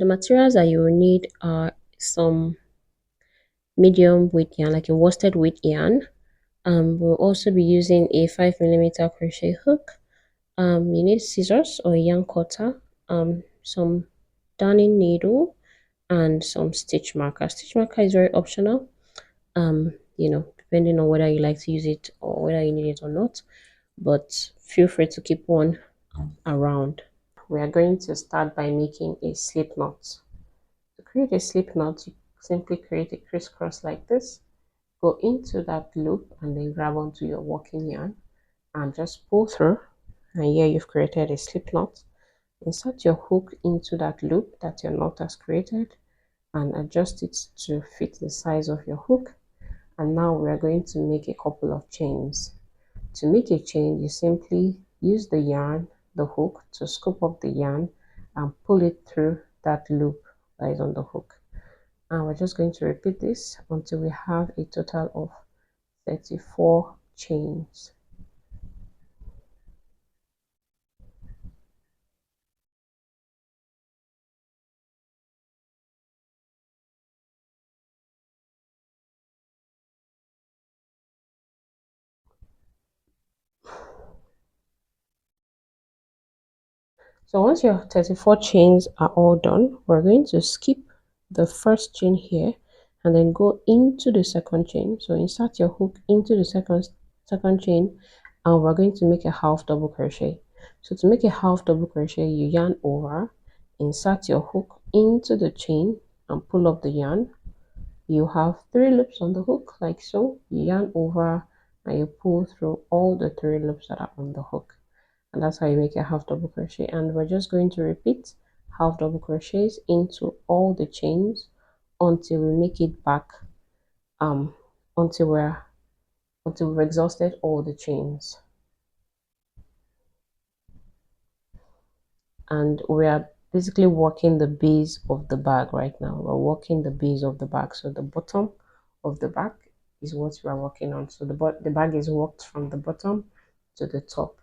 the materials that you will need are some medium width yarn, like a worsted weight yarn. We'll also be using a 5mm crochet hook. You need scissors or a yarn cutter, some darning needle, and some stitch marker. Stitch marker is very optional, depending on whether you like to use it or whether you need it or not, but feel free to keep one around. We are going to start by making a slip knot. To create a slip knot, you simply create a crisscross like this, go into that loop and then grab onto your working yarn and just pull through, and here you've created a slip knot. Insert your hook into that loop that your knot has created and adjust it to fit the size of your hook. And now we are going to make a couple of chains. To make a chain, you simply use the yarn, the hook, to scoop up the yarn and pull it through that loop that is on the hook. And we're just going to repeat this until we have a total of 34 chains. So once your 34 chains are all done, we're going to skip the first chain here and then go into the second chain. So insert your hook into the second chain, and we're going to make a half double crochet. So to make a half double crochet, you yarn over, insert your hook into the chain and pull up the yarn. You have 3 loops on the hook like so. You yarn over and you pull through all the 3 loops that are on the hook, and that's how you make a half double crochet. And we're just going to repeat half double crochets into all the chains until we make it back, until we've exhausted all the chains. And we are basically working the base of the bag right now. We're working the base of the bag, so the bottom of the bag is what we are working on. So the bag is worked from the bottom to the top.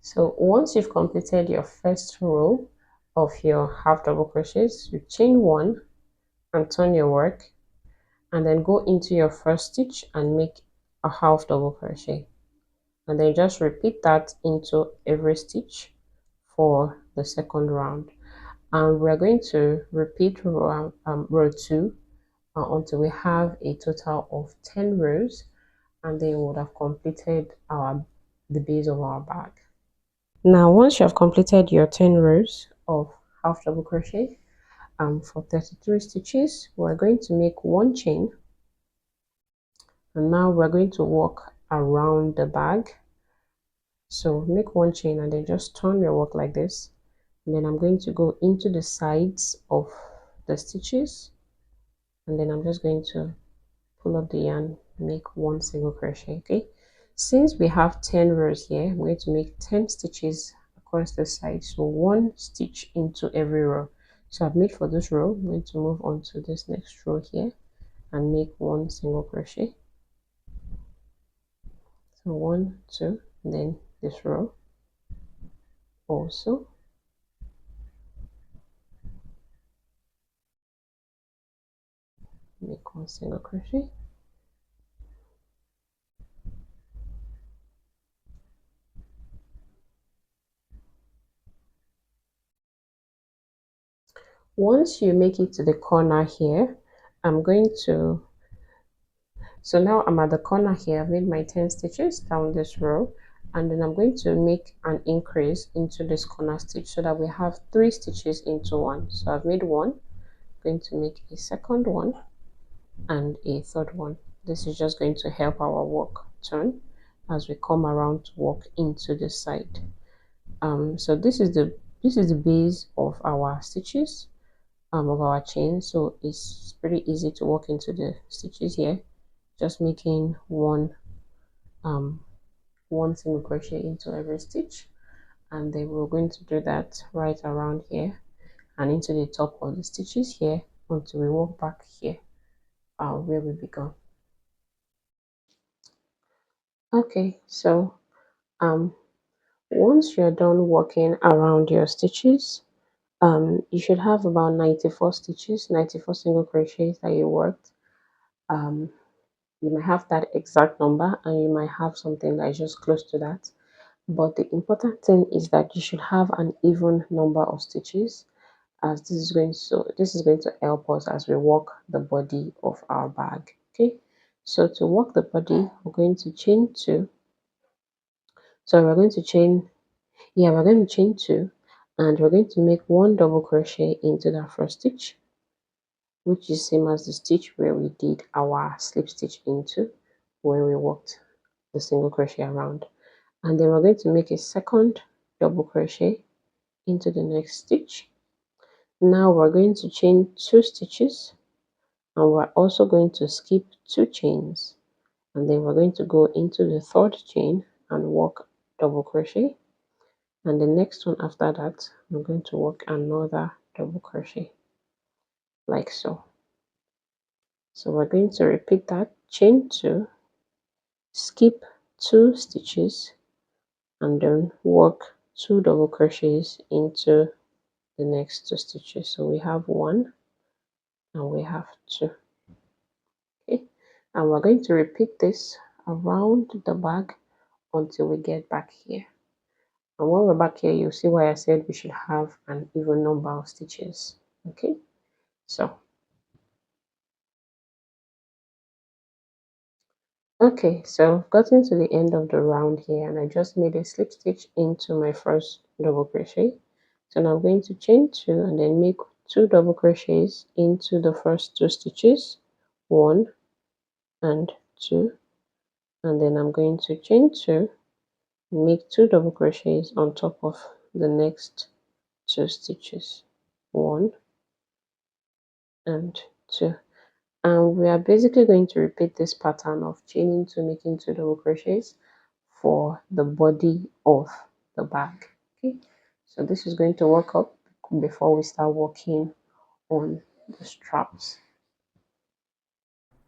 So once you've completed your first row of your half double crochets, you chain 1 and turn your work, and then go into your first stitch and make a half double crochet, and then just repeat that into every stitch for the second round. And we're going to repeat row 2 until we have a total of 10 rows, and then we would have completed the base of our bag. Now once you have completed your 10 rows of half double crochet for 33 stitches, we're going to make 1 chain, and now we're going to walk around the bag. So make 1 chain and then just turn your work like this, and then I'm going to go into the sides of the stitches, and then I'm just going to pull up the yarn, make 1 single crochet. Okay, since we have 10 rows here, I'm going to make 10 stitches across the side, so 1 stitch into every row. So I've made for this row. I'm going to move on to this next row here and make 1 single crochet. So 1, 2, and then this row also. Make 1 single crochet. Once you make it to the corner here, I'm going to, so now I'm at the corner here. I've made my 10 stitches down this row, and then I'm going to make an increase into this corner stitch so that we have 3 stitches into 1. So I've made 1, I'm going to make a second one and a third one. This is just going to help our work turn as we come around to walk into the side. So this is the base of our stitches of our chain, so it's pretty easy to walk into the stitches here, just making one single crochet into every stitch, and then we're going to do that right around here and into the top of the stitches here until we walk back here where we began. Okay, so once you're done working around your stitches, You should have about 94 stitches, 94 single crochets that you worked. You might have that exact number, and you might have something that is just close to that. But the important thing is that you should have an even number of stitches, as this is going to help us as we work the body of our bag. Okay, so to work the body, we're going to chain two. So we're going to chain, yeah, we're going to chain two, and we're going to make one double crochet into that first stitch, which is same as the stitch where we did our slip stitch into when we worked the single crochet around. And then we're going to make a second double crochet into the next stitch. Now we're going to chain two stitches, and we're also going to skip two chains, and then we're going to go into the third chain and work double crochet, and the next one after that I'm going to work another double crochet like so. So we're going to repeat that: chain two, skip two stitches, and then work two double crochets into the next two stitches. So we have one and we have two. Okay, and we're going to repeat this around the bag until we get back here. And when we're back here, you'll see why I said we should have an even number of stitches. Okay, so I've gotten to the end of the round here, and I just made a slip stitch into my first double crochet. So now I'm going to chain two and then make two double crochets into the first two stitches, one and two, and then I'm going to chain two, make two double crochets on top of the next two stitches, one and two. And we are basically going to repeat this pattern of chaining two, making two double crochets for the body of the bag. Okay, so this is going to work up before we start working on the straps.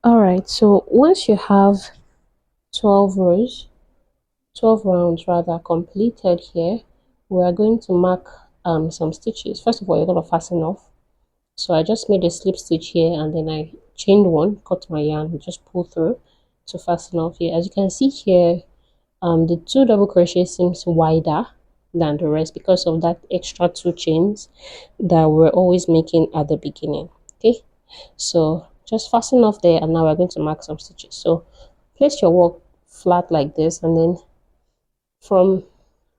All right, so once you have 12 rows, 12 rounds rather, completed here, we are going to mark some stitches. First of all, you're going to fasten off. So I just made a slip stitch here, and then I chained one, cut my yarn, just pull through to fasten off here. As you can see here, the two double crochet seems wider than the rest because of that extra two chains that we're always making at the beginning. Okay, so just fasten off there, and now we're going to mark some stitches. So place your work flat like this, and then from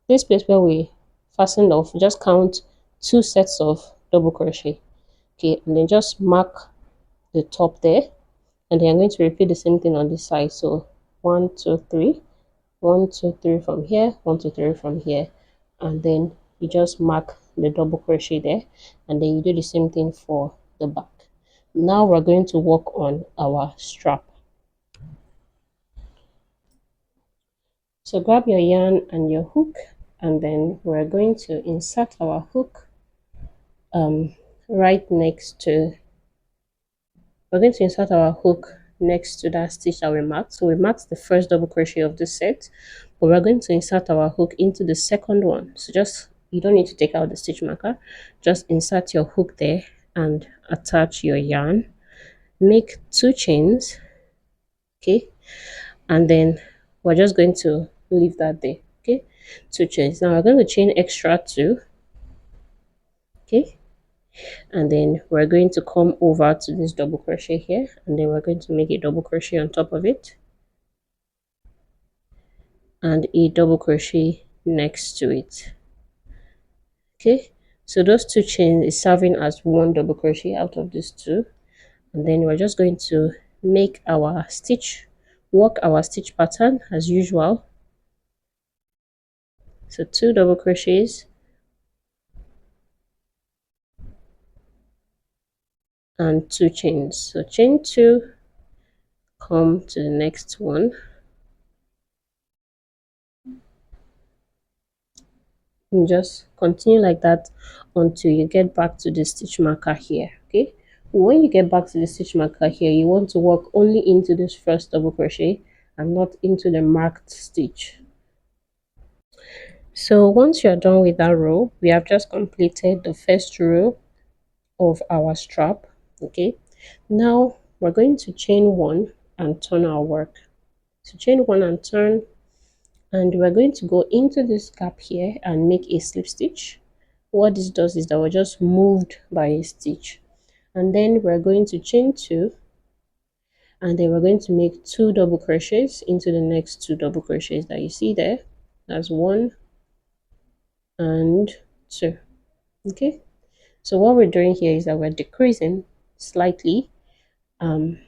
this place where we fastened off, just count two sets of double crochet. Okay, and then just mark the top there, and then I'm going to repeat the same thing on this side. So 1 2 3, 1 2 3 from here, 1 2 3 from here, and then you just mark the double crochet there, and then you do the same thing for the back. Now we're going to work on our strap. So grab your yarn and your hook, and then we're going to insert our hook right next to we're going to insert our hook next to that stitch that we marked. So we marked the first double crochet of this set, but we're going to insert our hook into the second one. So just, you don't need to take out the stitch marker, just insert your hook there and attach your yarn, make two chains. Okay, and then we're just going to leave that there. Okay, two chains. Now we're going to chain extra two. Okay, and then we're going to come over to this double crochet here, and then we're going to make a double crochet on top of it and a double crochet next to it. Okay, so those two chains is serving as one double crochet out of these two, and then we're just going to make our stitch, work our stitch pattern as usual. So two double crochets and two chains. So chain two, come to the next one, and just continue like that until you get back to the stitch marker here. Okay, when you get back to the stitch marker here, you want to work only into this first double crochet and not into the marked stitch. So once you're done with that row, we have just completed the first row of our strap. Okay, now we're going to chain one and turn our work. So chain one and turn, and we're going to go into this gap here and make a slip stitch. What this does is that we're just moved by a stitch, and then we're going to chain two, and then we're going to make two double crochets into the next two double crochets that you see there. That's one and two. Okay, so what we're doing here is that we're decreasing slightly, and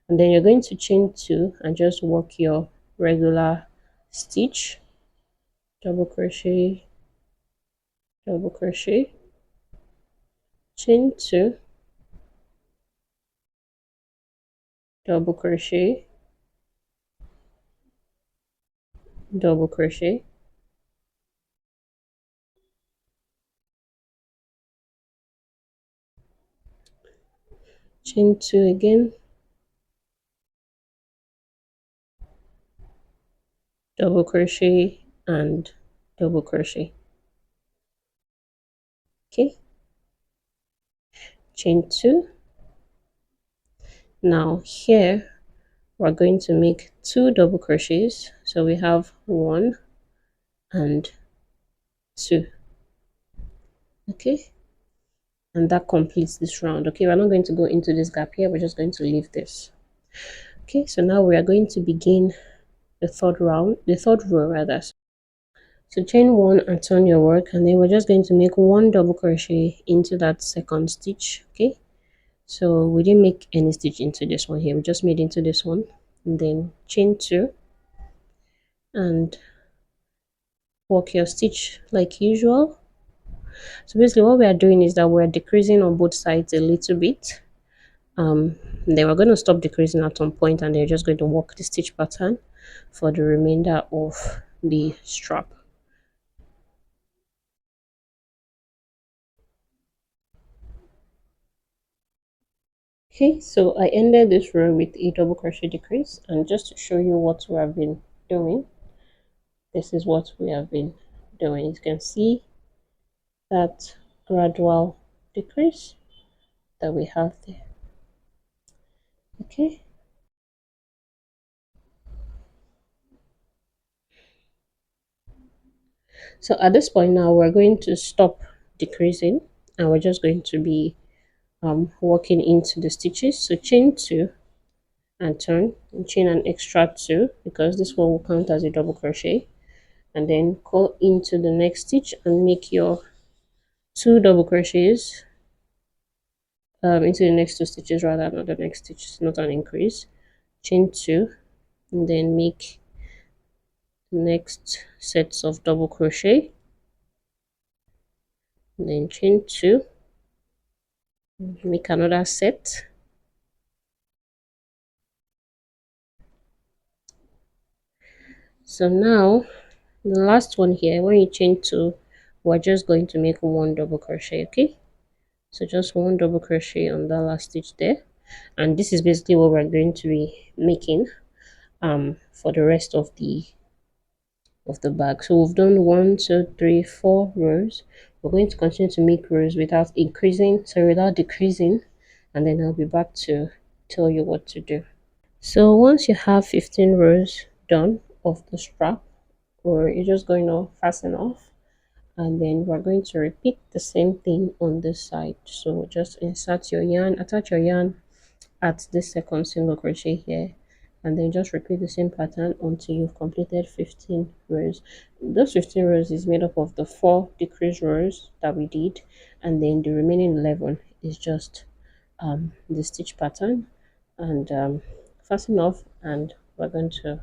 then you're going to chain two and just work your regular stitch, double crochet, double crochet, chain two, double crochet, double crochet, chain two again, double crochet and double crochet. Okay, chain two. Now here we're going to make two double crochets, so we have one and two. Okay, and that completes this round. Okay, we're not going to go into this gap here, we're just going to leave this. Okay, so now we are going to begin the third row rather. So chain one and turn your work, and then we're just going to make one double crochet into that second stitch. Okay, so we didn't make any stitch into this one here, we just made into this one, and then chain two and work your stitch like usual. So basically what we are doing is that we're decreasing on both sides a little bit. Then we're going to stop decreasing at some point, and then you're just going to work the stitch pattern for the remainder of the strap. Okay, so I ended this row with a double crochet decrease, and just to show you what we have been doing, this is what we have been doing. You can see that gradual decrease that we have there. Okay, so at this point now we're going to stop decreasing, and we're just going to be working into the stitches. So chain two and turn, and chain an extra two because this one will count as a double crochet, and then go into the next stitch and make your two double crochets into the next two stitches, rather not the next stitch, it's not an increase. Chain two, and then make the next sets of double crochet, and then chain two, make another set, so now the last one here, when you chain two, we're just going to make one double crochet. Okay, so just one double crochet on that last stitch there, and this is basically what we're going to be making for the rest of the bag. So we've done 1 2 3 4 rows. We're going to continue to make rows without without decreasing, and then I'll be back to tell you what to do. So once you have 15 rows done of the strap, or you're just going to fasten off, and then we're going to repeat the same thing on this side. So just insert your yarn, attach your yarn at this second single crochet here, and then just repeat the same pattern until you've completed 15 rows. Those 15 rows is made up of the 4 decrease rows that we did, and then the remaining 11 is just the stitch pattern, and fasten off, and we're going to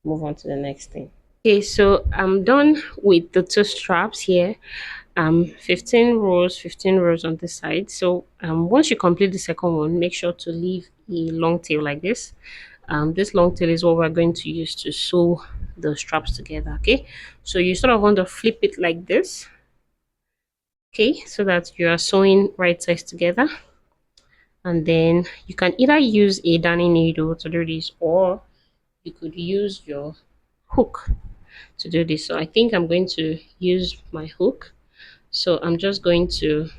move on to the next thing. Okay, so I'm done with the two straps here. 15 rows on this side. So once you complete the second one, make sure to leave a long tail like this. This long tail is what we're going to use to sew the straps together. Okay, so you sort of want to flip it like this, okay, so that you are sewing right sides together, and then you can either use a darning needle to do this, or you could use your hook to do this. So I think I'm going to use my hook. So I'm just going to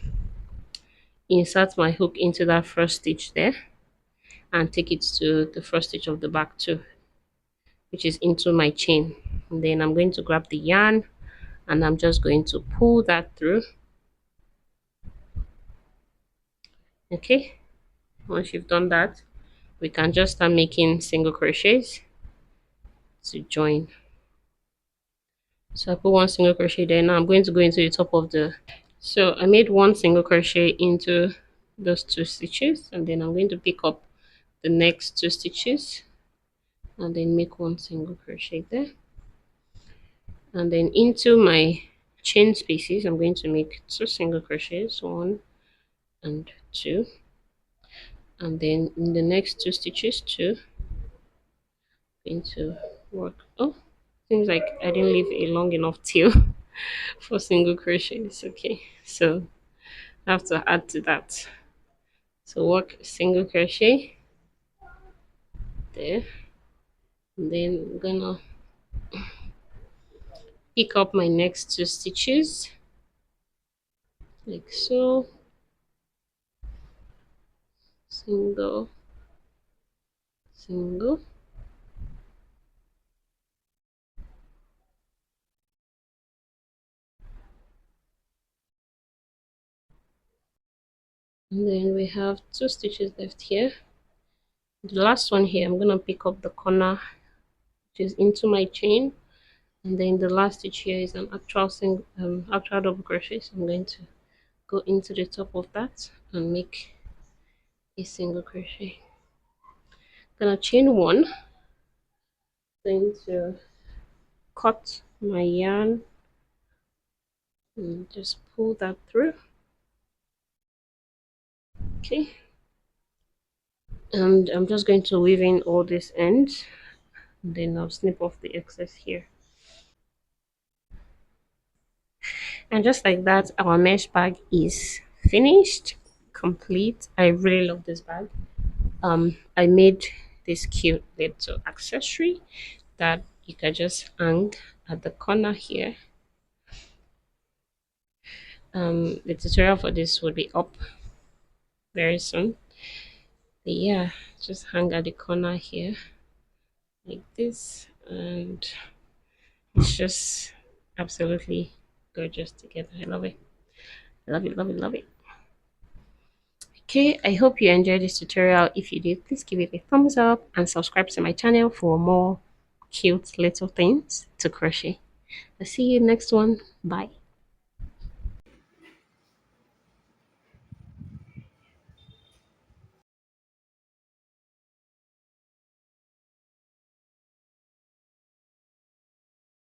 insert my hook into that first stitch there and take it to the first stitch of the back too, which is into my chain. And then I'm going to grab the yarn and I'm just going to pull that through. Okay, once you've done that, we can just start making single crochets to join. So I put one single crochet there. Now I'm going to go into the top of the, so I made one single crochet into those two stitches, and then I'm going to pick up the next two stitches and then make one single crochet there, and then into my chain spaces I'm going to make two single crochets, one and two, and then in the next two stitches two, going to work. Oh, seems like I didn't leave a long enough tail for single crochets. Okay, so I have to add to that. So work single crochet there, and then I'm gonna pick up my next two stitches like so, single, single, and then we have two stitches left here. The last one here, I'm gonna pick up the corner which is into my chain, and then the last stitch here is an actual single actual double crochet, so I'm going to go into the top of that and make a single crochet. Gonna chain one, going to cut my yarn and just pull that through. Okay, and I'm just going to weave in all these ends, and then I'll snip off the excess here. And just like that, our mesh bag is finished, complete. I really love this bag. I made this cute little accessory that you can just hang at the corner here. The tutorial for this will be up very soon, but yeah, just hang at the corner here like this, and it's just absolutely gorgeous together. I love it. I love it, love it, love it. Okay, I hope you enjoyed this tutorial. If you did, please give it a thumbs up and subscribe to my channel for more cute little things to crochet. I'll see you next one. Bye.